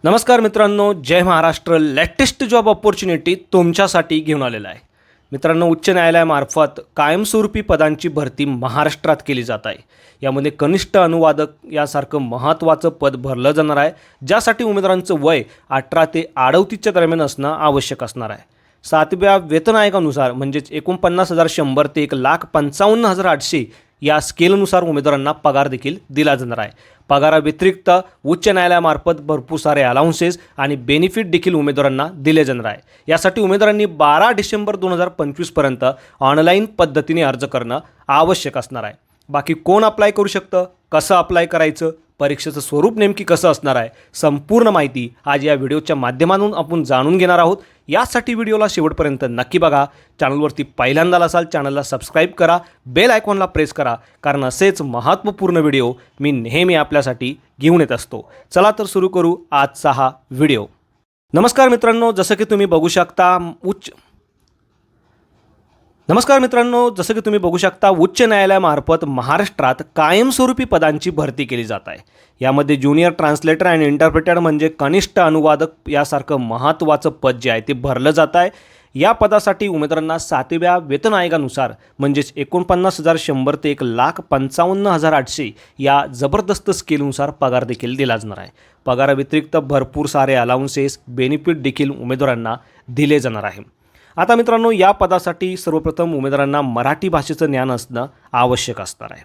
नमस्कार मित्रांनो, जय Maharashtra. Latest job opportunity तुमच्यासाठी घेऊन आलेला आहे. मित्रांनो, उच्च न्यायालयामार्फत कायमस्वरूपी पदांची भरती महाराष्ट्रात केली जात आहे. यामध्ये कनिष्ठ अनुवादक यासारखं महत्त्वाचं पद भरलं जाणार आहे, ज्यासाठी उमेदवारांचं वय 18 ते 38च्या दरम्यान असणं आवश्यक असणार आहे. 7व्या वेतन आयोगानुसार म्हणजेच 49,100 ते 1,55,800 या स्केलनुसार उमेदवारांना पगार देखील दिला जाणार आहे. पगाराव्यतिरिक्त उच्च न्यायालयामार्फत भरपूर सारे अलाउन्सेस आणि बेनिफिट देखील उमेदवारांना दिले जाणार आहे. यासाठी उमेदवारांनी 12 डिसेंबर 2025पर्यंत ऑनलाईन पद्धतीने अर्ज करणं आवश्यक असणार आहे. बाकी कोण अप्लाय करू शकतं, कसं अप्लाय करायचं, परीक्षेचं स्वरूप नेमकी कसं असणार आहे, संपूर्ण माहिती आज या व्हिडिओच्या माध्यमातून आपण जाणून घेणार आहोत. यासाठी व्हिडिओला शेवटपर्यंत नक्की बघा. चॅनलवरती पहिल्यांदा असाल चॅनलला सबस्क्राईब करा, बेल आयकॉनला प्रेस करा, कारण असेच महत्त्वपूर्ण व्हिडिओ मी नेहमी आपल्यासाठी घेऊन येत असतो. चला तर सुरू करू आजचा हा व्हिडिओ. नमस्कार मित्रांनो, जसं की तुम्ही बघू शकता उच्च न्यायालयामार्फत महाराष्ट्रात कायमस्वरूपी पदांची भरती केली जात आहे. यामध्ये ज्युनियर ट्रान्सलेटर आणि इंटरप्रेटर म्हणजे कनिष्ठ अनुवादक यासारखं महत्त्वाचं पद जे आहे ते भरलं जात आहे. या पदासाठी उमेदवारांना 7व्या वेतन आयोगानुसार म्हणजेच 49,100 ते 1,55,800 या जबरदस्त स्केलनुसार पगार देखील दिला जाणार आहे. पगाराव्यतिरिक्त भरपूर सारे अलाउन्सेस, बेनिफिट देखील उमेदवारांना दिले जाणार आहे. आता मित्रांनो, या पदासाठी सर्वप्रथम उमेदवारांना मराठी भाषेचं ज्ञान असणं आवश्यक असणार आहे.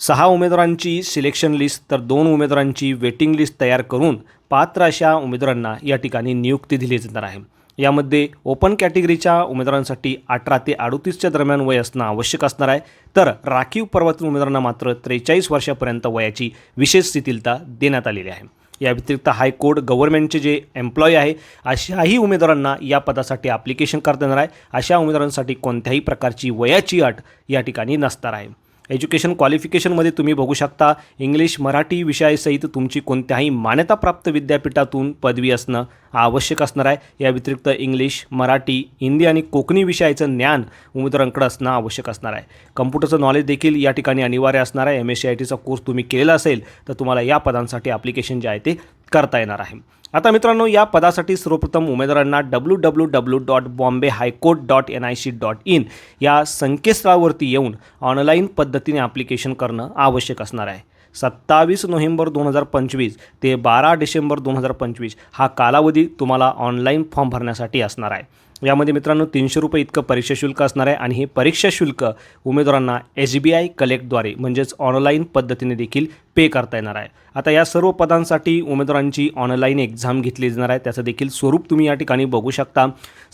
6 उमेदवारांची सिलेक्शन लिस्ट तर 2 उमेदवारांची वेटिंग लिस्ट तयार करून पात्र अशा उमेदवारांना या ठिकाणी नियुक्ती दिली जाणार आहे. यामध्ये ओपन कॅटेगरीच्या उमेदवारांसाठी 18 ते 38च्या दरम्यान वय असणं आवश्यक असणार आहे, तर राखीव प्रवर्गातील उमेदवारांना मात्र 43 वर्षापर्यंत वयाची विशेष शिथिलता देण्यात आलेली आहे. या व्यतिरिक्त हायकोर्ट गव्हर्नमेंटचे जे एम्प्लॉई आहे अशाही उमेदवारांना या पदासाठी ॲप्लिकेशन करता येणार आहे. अशा उमेदवारांसाठी कोणत्याही प्रकारची वयाची अट या ठिकाणी नसणार आहे. एज्युकेशन क्वालिफिकेशनमध्ये तुम्ही बघू शकता इंग्लिश मराठी विषयासहित तुमची कोणत्याही मान्यताप्राप्त विद्यापीठातून पदवी असणं आवश्यक असणार आहे. या व्यतिरिक्त इंग्लिश, मराठी, हिंदी आणि कोकणी विषयाचं ज्ञान उमेदवारांकडे असणं आवश्यक असणार आहे. कम्प्युटरचं नॉलेज देखील या ठिकाणी अनिवार्य असणार आहे. MSc कोर्स तुम्ही केलेला असेल तर तुम्हाला या पदांसाठी ॲप्लिकेशन जे आहे ते करता येणार आहे. आता मित्रांनो, या पदासाठी सर्वप्रथम उमेदवारांना www.bombay.highcourt.nic.in या संकेतस्थळावरती येऊन ऑनलाईन पद्धतीने ॲप्लिकेशन करणं आवश्यक असणार आहे. 27 नोव्हेंबर 2025 ते 12 डिसेंबर 2025 हा कालावधी तुम्हाला ऑनलाईन फॉर्म भरण्यासाठी असणार आहे. यामध्ये मित्रांनो 300 रुपये इतकं परीक्षा शुल्क असणार आहे आणि हे परीक्षा शुल्क उमेदवारांना SBI कलेक्टद्वारे म्हणजेच ऑनलाईन पद्धतीने देखील पे करता येणार आहे. आता या सर्व पदांसाठी उमेदवारांची ऑनलाईन एक्झाम घेतली जाणार आहे. त्याचं देखील स्वरूप तुम्ही या ठिकाणी बघू शकता.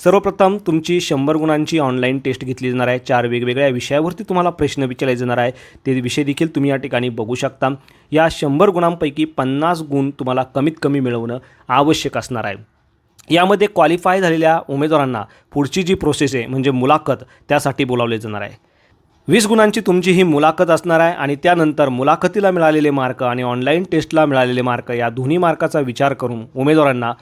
सर्वप्रथम तुमची 100 गुणांची ऑनलाईन टेस्ट घेतली जाणार आहे. 4 वेगवेगळ्या विषयावरती तुम्हाला प्रश्न विचारले जाणार आहे. ते विषय देखील तुम्ही या ठिकाणी बघू शकता. या 100 गुणांपैकी 50 गुण तुम्हाला कमीत कमी मिळवणं आवश्यक असणार आहे. यामध्ये क्वालिफाय झालेल्या उमेदवारांना पुढची जी प्रोसेस आहे म्हणजे मुलाखत, त्यासाठी बोलावले जाणार आहे. 20 गुणांची तुमची ही मुलाखत असणार आहे आणि त्यानंतर मुलाखतीला मिळालेले मार्क आणि ऑनलाईन टेस्टला मिळालेले मार्क या दोन्ही मार्काचा विचार करून उमेदवारांना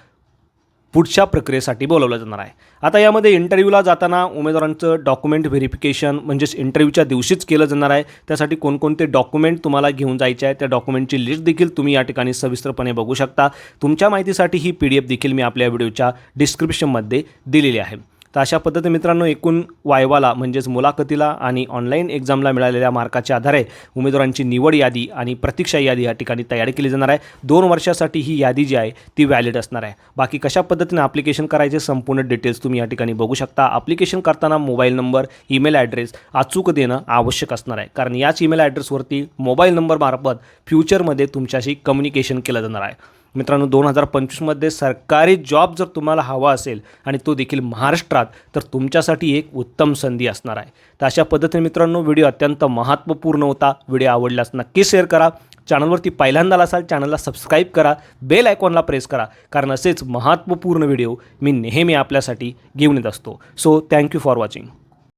पुढच्या प्रक्रियेसाठी बोलावलं जाणार आहे. आता यामध्ये इंटरव्ह्यूला जाताना उमेदवारांचं डॉक्युमेंट व्हेरिफिकेशन म्हणजेच इंटरव्ह्यूच्या दिवशीच केलं जाणार आहे. त्यासाठी कोणकोणते डॉक्युमेंट तुम्हाला घेऊन जायचे आहे त्या डॉक्युमेंटची लिस्ट देखील तुम्ही या ठिकाणी सविस्तरपणे बघू शकता. तुमच्या माहितीसाठी ही PDF देखील मी आपल्या व्हिडिओच्या डिस्क्रिप्शनमध्ये दिलेली आहे. तर अशा पद्धतीने मित्रांनो, एकूण वायवाला म्हणजेच मुलाखतीला आणि ऑनलाईन एक्झामला मिळालेल्या मार्काच्या आधारे उमेदवारांची निवड यादी आणि प्रतीक्षा यादी या ठिकाणी तयार केली जाणार आहे. 2 वर्षासाठी ही यादी जी आहे ती व्हॅलिड असणार आहे. बाकी कशा पद्धतीने ॲप्लिकेशन करायचे संपूर्ण डिटेल्स तुम्ही या ठिकाणी बघू शकता. ॲप्लिकेशन करताना मोबाईल नंबर, ईमेल ॲड्रेस अचूक देणं आवश्यक असणार आहे, कारण याच ईमेल ॲड्रेसवरती मोबाईल नंबरमार्फत फ्युचरमध्ये तुमच्याशी कम्युनिकेशन केलं जाणार आहे. मित्रांनो, 2025मध्ये सरकारी जॉब जर तुम्हाला हवा असेल आणि तो देखील महाराष्ट्रात, तर तुमच्यासाठी एक उत्तम संधी असणार आहे. तर अशा पद्धतीने मित्रांनो, व्हिडिओ अत्यंत महत्त्वपूर्ण होता. व्हिडिओ आवडल्यास नक्की शेअर करा. चॅनलवरती पहिल्यांदा असाल चॅनलला सबस्क्राईब करा, बेल आयकॉनला प्रेस करा, कारण असेच महत्त्वपूर्ण व्हिडिओ मी नेहमी आपल्यासाठी घेऊन येत असतो. So thank you for watching.